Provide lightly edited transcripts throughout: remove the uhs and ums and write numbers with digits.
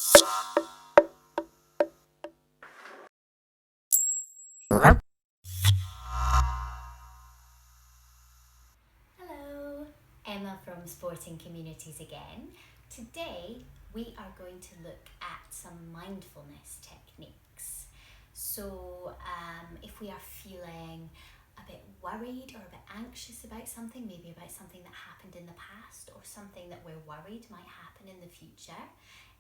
Hello, Emma from Sporting Communities again. Today we are going to look at some mindfulness techniques. So if we are feeling a bit worried or a bit anxious about something, maybe about something that happened in the past or something that we're worried might happen in the future,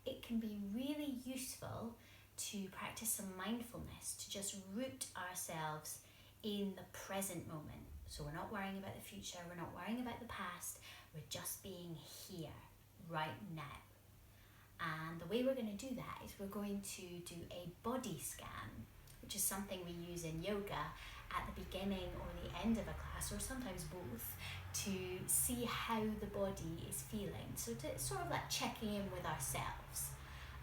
it can be really useful to practice some mindfulness, to just root ourselves in the present moment. So we're not worrying about the future, we're not worrying about the past, we're just being here, right now. And the way we're going to do that is we're going to do a body scan, which is something we use in yoga at the beginning or the end of a class, or sometimes both, to see how the body is feeling. So it's sort of like checking in with ourselves.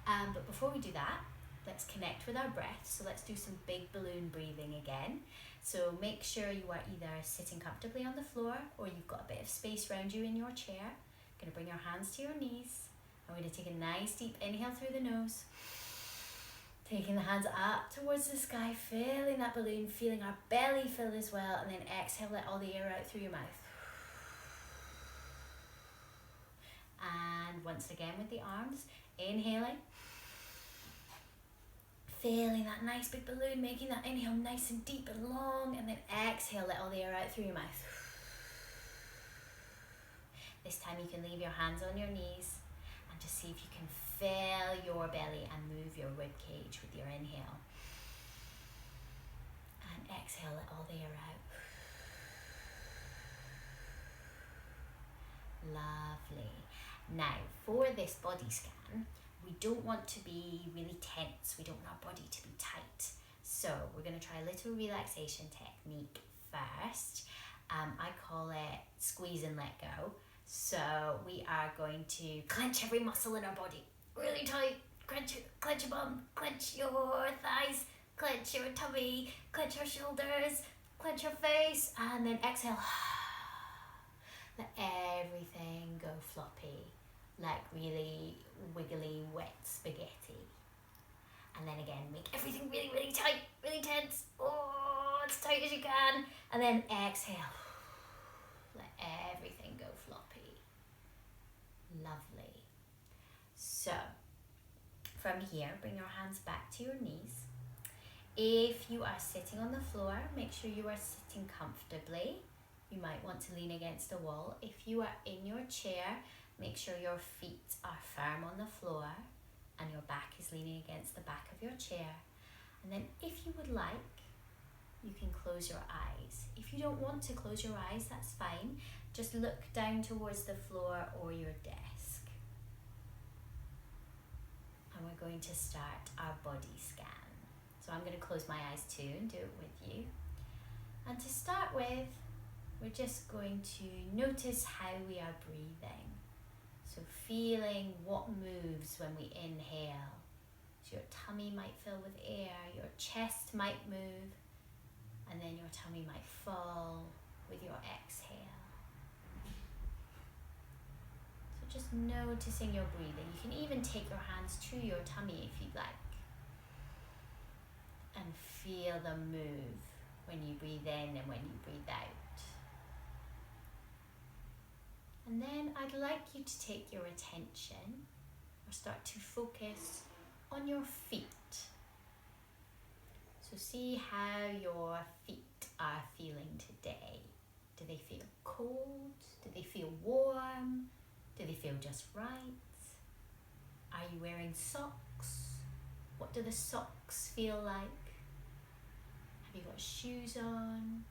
But before we do that, let's connect with our breath. So let's do some big balloon breathing again. So make sure you are either sitting comfortably on the floor or you've got a bit of space around you in your chair. You're going to bring your hands to your knees. I'm going to take a nice deep inhale through the nose. Taking the hands up towards the sky, filling that balloon, feeling our belly fill as well, and then exhale, let all the air out through your mouth. And once again with the arms, inhaling. Feeling that nice big balloon, making that inhale nice and deep and long, and then exhale, let all the air out through your mouth. This time you can leave your hands on your knees and just see if you can fill your belly and move your rib cage with your inhale. And exhale, let all the air out. Lovely. Now, for this body scan, we don't want to be really tense. We don't want our body to be tight. So we're going to try a little relaxation technique first. I call it squeeze and let go. So we are going to clench every muscle in our body really tight. Clench your bum, clench your thighs, clench your tummy, clench your shoulders, clench your face, and then exhale. Let everything go floppy, like really wiggly wet spaghetti. And then again, make everything really, really tight, really tense. Oh, as tight as you can. And then exhale. Let everything go floppy. Lovely. So, from here, bring your hands back to your knees. If you are sitting on the floor, make sure you are sitting comfortably. You might want to lean against a wall. If you are in your chair, make sure your feet are firm on the floor and your back is leaning against the back of your chair. And then if you would like, you can close your eyes. If you don't want to close your eyes, that's fine. Just look down towards the floor or your desk. And we're going to start our body scan. So I'm going to close my eyes too and do it with you. And to start with, we're just going to notice how we are breathing. So feeling what moves when we inhale. So your tummy might fill with air, your chest might move, and then your tummy might fall with your exhale. So just noticing your breathing. You can even take your hands to your tummy if you'd like. And feel them move when you breathe in and when you breathe out. And then I'd like you to take your attention or start to focus on your feet. So see how your feet are feeling today. Do they feel cold? Do they feel warm? Do they feel just right? Are you wearing socks? What do the socks feel like? Have you got shoes on?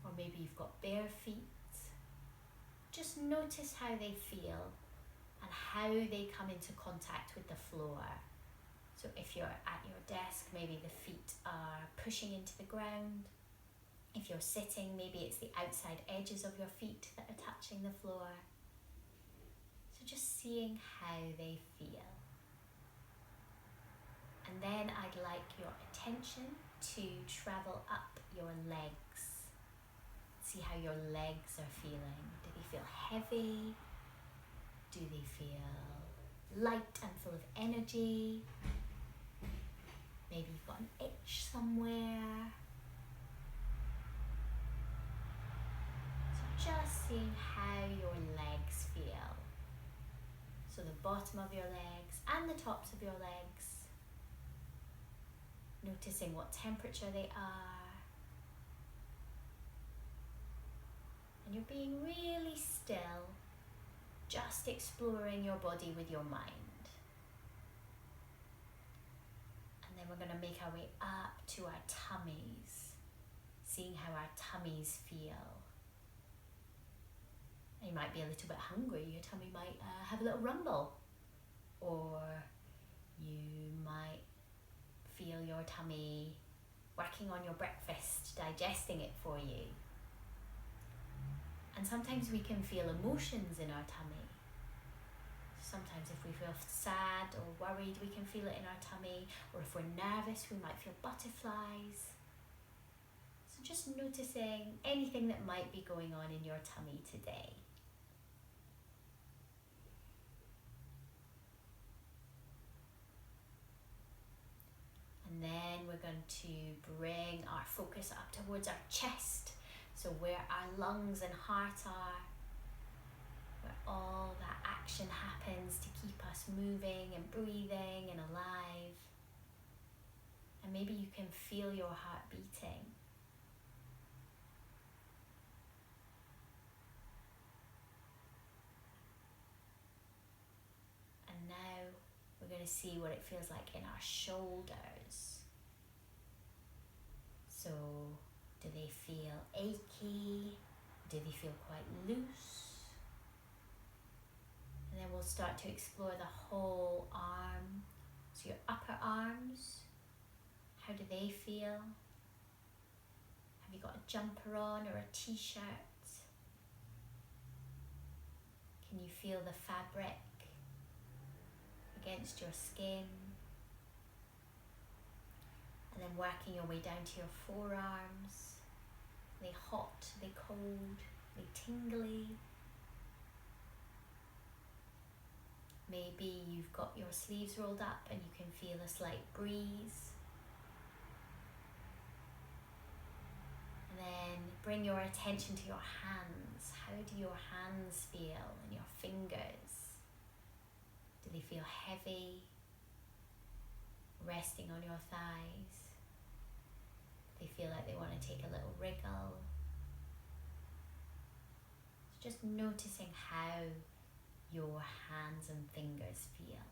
Or maybe you've got bare feet. Just notice how they feel and how they come into contact with the floor. So if you're at your desk, maybe the feet are pushing into the ground. If you're sitting, maybe it's the outside edges of your feet that are touching the floor. So just seeing how they feel. And then I'd like your attention to travel up your legs. See how your legs are feeling. Do they feel heavy? Do they feel light and full of energy. Maybe you've got an itch somewhere. So just seeing how your legs feel. So the bottom of your legs and the tops of your legs. Noticing what temperature they are. And you're being really still, just exploring your body with your mind. And then we're going to make our way up to our tummies, seeing how our tummies feel. And you might be a little bit hungry, your tummy might have a little rumble. Or you might feel your tummy working on your breakfast, digesting it for you. And sometimes we can feel emotions in our tummy. Sometimes if we feel sad or worried, we can feel it in our tummy. Or if we're nervous, we might feel butterflies. So just noticing anything that might be going on in your tummy today. And then we're going to bring our focus up towards our chest. So where our lungs and heart are, where all that action happens to keep us moving and breathing and alive. And maybe you can feel your heart beating. And now we're going to see what it feels like in our shoulders. So do they feel achy? Do they feel quite loose? And then we'll start to explore the whole arm. So your upper arms, how do they feel? Have you got a jumper on or a t-shirt? Can you feel the fabric against your skin? And then working your way down to your forearms. Are they hot? Are they cold? Are they tingly? Maybe you've got your sleeves rolled up and you can feel a slight breeze. And then bring your attention to your hands. How do your hands feel and your fingers? Do they feel heavy? Resting on your thighs? They feel like they want to take a little wriggle. So just noticing how your hands and fingers feel.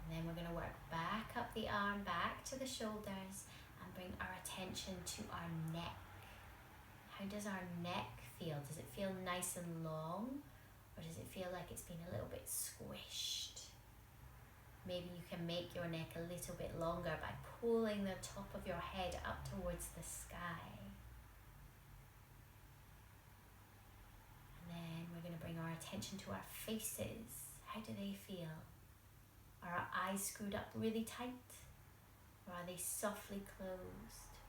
And then we're going to work back up the arm, back to the shoulders, and bring our attention to our neck. How does our neck feel? Does it feel nice and long? Or does it feel like it's been a little bit squished? Maybe you can make your neck a little bit longer by pulling the top of your head up towards the sky. And then we're going to bring our attention to our faces. How do they feel? Are our eyes screwed up really tight? Or are they softly closed?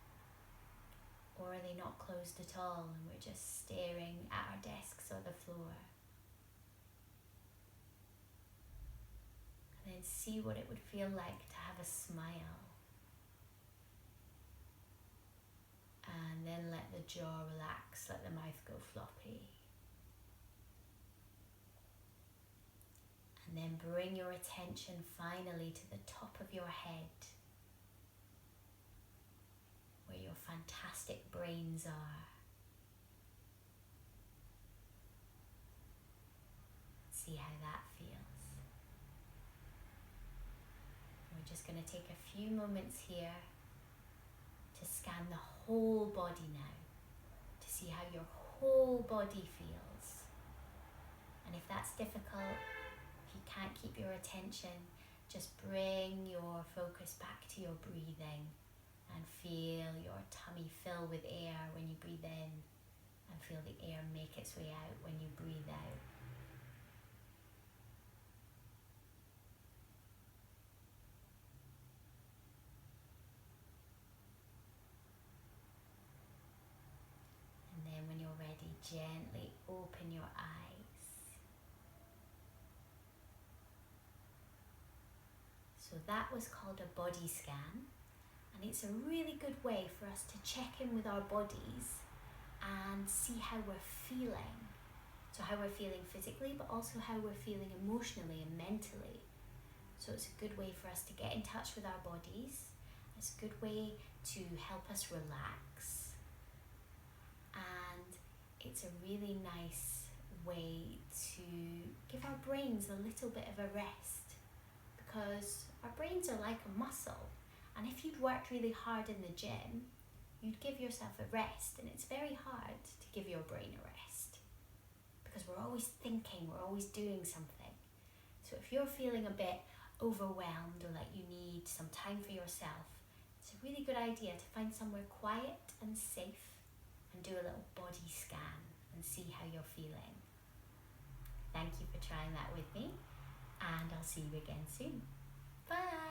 Or are they not closed at all and we're just staring at our desks or the floor? And then see what it would feel like to have a smile. And then let the jaw relax, let the mouth go floppy. And then bring your attention finally to the top of your head, where your fantastic brains are. See how that feels. We're just going to take a few moments here to scan the whole body now, to see how your whole body feels. And if that's difficult, if you can't keep your attention, just bring your focus back to your breathing and feel your tummy fill with air when you breathe in and feel the air make its way out when you breathe out. And then when you're ready, gently open your eyes. that was called a body scan, and it's a really good way for us to check in with our bodies and see how we're feeling. So how we're feeling physically, but also how we're feeling emotionally and mentally. So it's a good way for us to get in touch with our bodies. It's a good way to help us relax. And it's a really nice way to give our brains a little bit of a rest, because our brains are like a muscle, and if you'd worked really hard in the gym, you'd give yourself a rest, and it's very hard to give your brain a rest because we're always thinking, we're always doing something. So if you're feeling a bit overwhelmed or like you need some time for yourself, it's a really good idea to find somewhere quiet and safe and do a little body scan and see how you're feeling. Thank you for trying that with me, and I'll see you again soon. Bye!